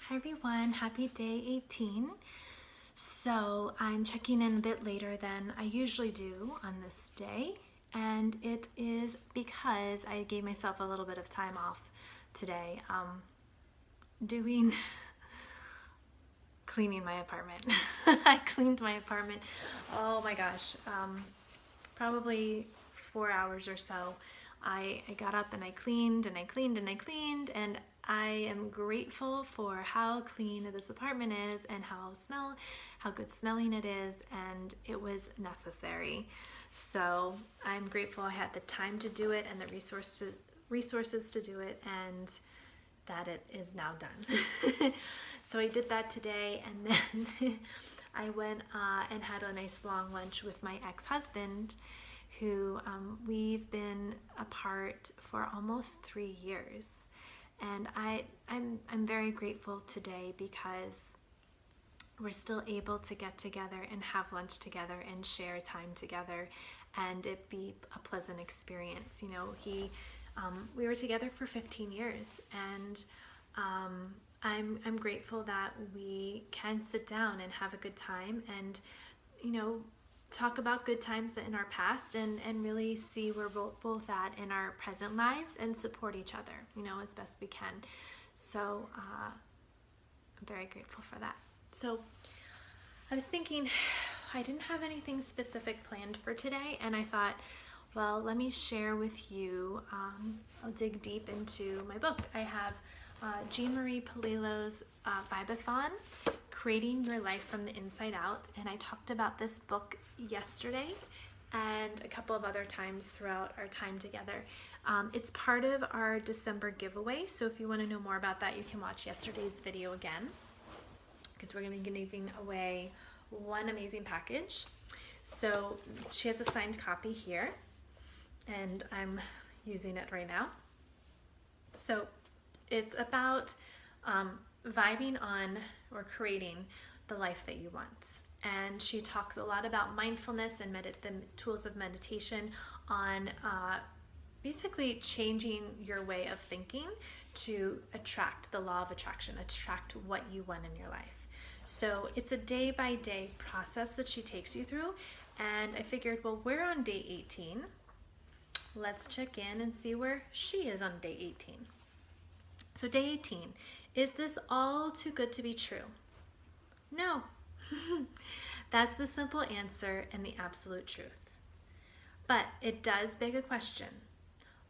Hi everyone, happy day 18. So I'm checking in a bit later than I usually do on this day, and it is because I gave myself a little bit of time off today, doing cleaning my apartment. I cleaned my apartment, oh my gosh, probably 4 hours or so. I got up and I cleaned and I cleaned and I cleaned, and I am grateful for how clean this apartment is and how good smelling it is, and it was necessary. So I'm grateful I had the time to do it and the resources to do it, and that it is now done. So I did that today, and then I went and had a nice long lunch with my ex-husband, who we've been apart for almost 3 years. And I'm very grateful today because we're still able to get together and have lunch together and share time together, and it be a pleasant experience. You know, we were together for 15 years, and I'm grateful that we can sit down and have a good time, and talk about good times in our past, and really see where we're both at in our present lives and support each other, as best we can. So I'm very grateful for that. So I was thinking, I didn't have anything specific planned for today, and I thought, well, let me share with you, I'll dig deep into my book. I have Jean Marie Palilo's Vibe-a-thon, Creating Your Life from the Inside Out, and I talked about this book yesterday and a couple of other times throughout our time together. It's part of our December giveaway, so if you want to know more about that, you can watch yesterday's video again, because we're going to be giving away one amazing package. So she has a signed copy here, and I'm using it right now. So it's about vibing on or creating the life that you want. And she talks a lot about mindfulness and the tools of meditation on basically changing your way of thinking to attract the law of attraction, attract what you want in your life. So it's a day-by-day process that she takes you through, and I figured, well, we're on day 18. Let's check in and see where she is on day 18. So day 18, is this all too good to be true? No. That's the simple answer and the absolute truth. But it does beg a question.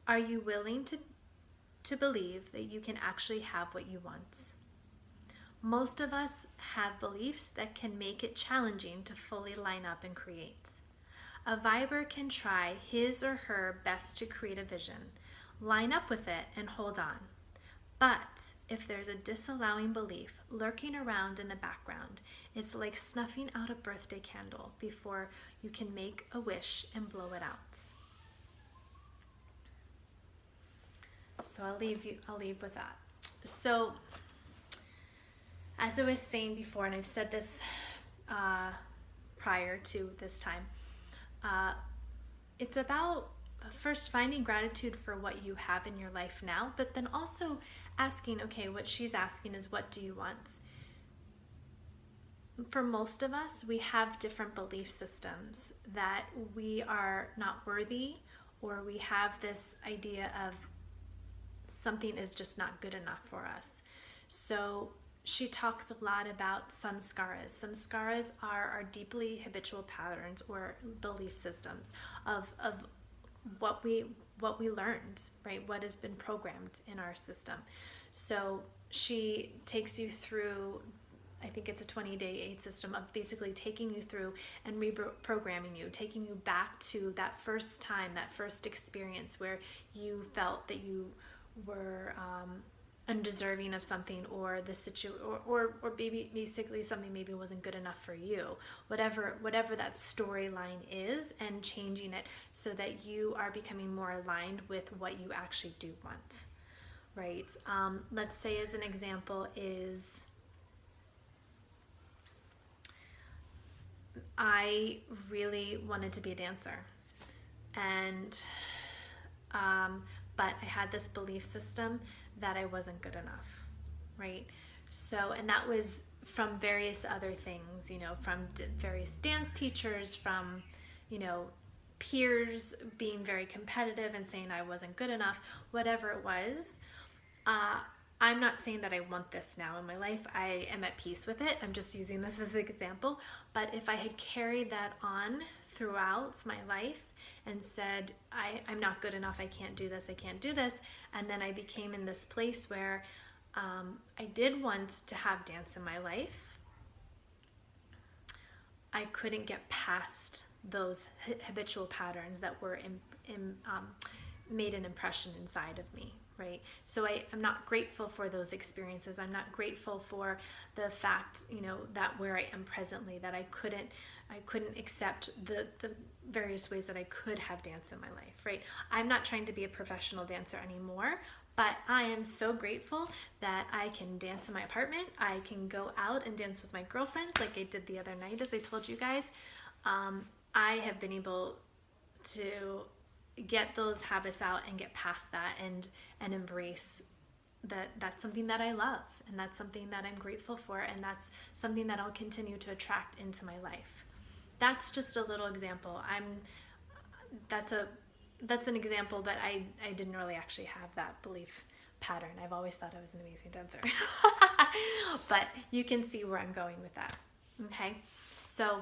Are you willing to believe that you can actually have what you want? Most of us have beliefs that can make it challenging to fully line up and create. A viber can try his or her best to create a vision, line up with it, and hold on. But if there's a disallowing belief lurking around in the background, it's like snuffing out a birthday candle before you can make a wish and blow it out. So I'll leave with that. So as I was saying before, and I've said this prior to this time, it's about first finding gratitude for what you have in your life now, but then also asking, okay, what she's asking is, what do you want? For most of us, we have different belief systems that we are not worthy, or we have this idea of something is just not good enough for us. So she talks a lot about samskaras. Samskaras are our deeply habitual patterns or belief systems of what we learned, right? What has been programmed in our system. So she takes you through, I think it's a 20-day aid system of basically taking you through and reprogramming you, taking you back to that first time, that first experience where you felt that you were undeserving of something, or the or maybe basically something maybe wasn't good enough for you, whatever that storyline is, and changing it so that you are becoming more aligned with what you actually do want, right? Let's say, as an example, is I really wanted to be a dancer, and but I had this belief system that I wasn't good enough, right? So, and that was from various other things, you know, from various dance teachers, from, you know, peers being very competitive and saying I wasn't good enough, whatever it was. Uh, I'm not saying that I want this now in my life. I am at peace with it. I'm just using this as an example. But if I had carried that on throughout my life and said, I'm not good enough, I can't do this, I can't do this, and then I became in this place where I did want to have dance in my life, I couldn't get past those habitual patterns that were made an impression inside of me, right? So I'm not grateful for those experiences. I'm not grateful for the fact, you know, that where I am presently, that I couldn't accept the various ways that I could have dance in my life, right? I'm not trying to be a professional dancer anymore, but I am so grateful that I can dance in my apartment. I can go out and dance with my girlfriends like I did the other night, as I told you guys. I have been able to get those habits out and get past that and embrace that that's something that I love, and that's something that I'm grateful for, and that's something that I'll continue to attract into my life. That's just a little example. That's an example, but I didn't really actually have that belief pattern. I've always thought I was an amazing dancer. But you can see where I'm going with that. Okay? So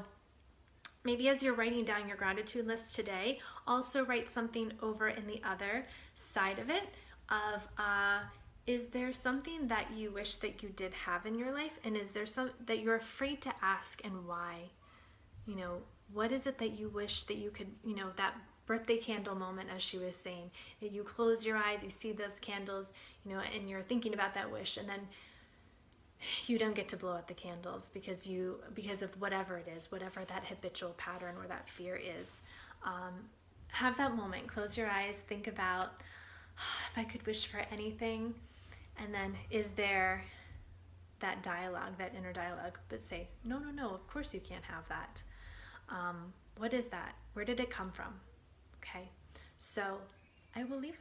maybe as you're writing down your gratitude list today, also write something over in the other side of it of is there something that you wish that you did have in your life, and is there some that you're afraid to ask, and why? You know, what is it that you wish that you could, you know, that birthday candle moment, as she was saying, you close your eyes, you see those candles, you know, and you're thinking about that wish, and then you don't get to blow out the candles because of whatever it is, whatever that habitual pattern or that fear is. Have that moment, close your eyes, think about if I could wish for anything, and then is there that dialogue, that inner dialogue, but say, no, of course you can't have that. What is that? Where did it come from? Okay, so I will leave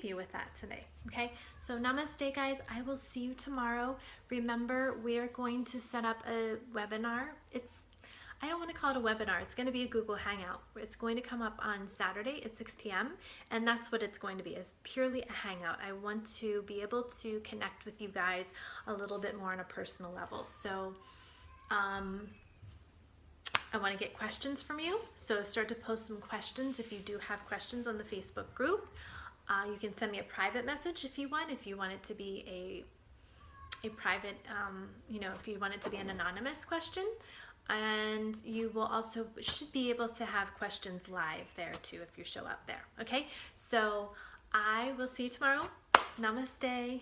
you with that today. Okay, so namaste, guys. I will see you tomorrow. Remember, we are going to set up a webinar. I don't want to call it a webinar. It's going to be a Google Hangout. It's going to come up on Saturday at 6 p.m. and that's what it's going to be, is purely a hangout. I want to be able to connect with you guys a little bit more on a personal level. So I want to get questions from you. So start to post some questions if you do have questions on the Facebook group. You can send me a private message if you want it to be a private, you know, if you want it to be an anonymous question. And you will also should be able to have questions live there too if you show up there. Okay, so I will see you tomorrow. Namaste.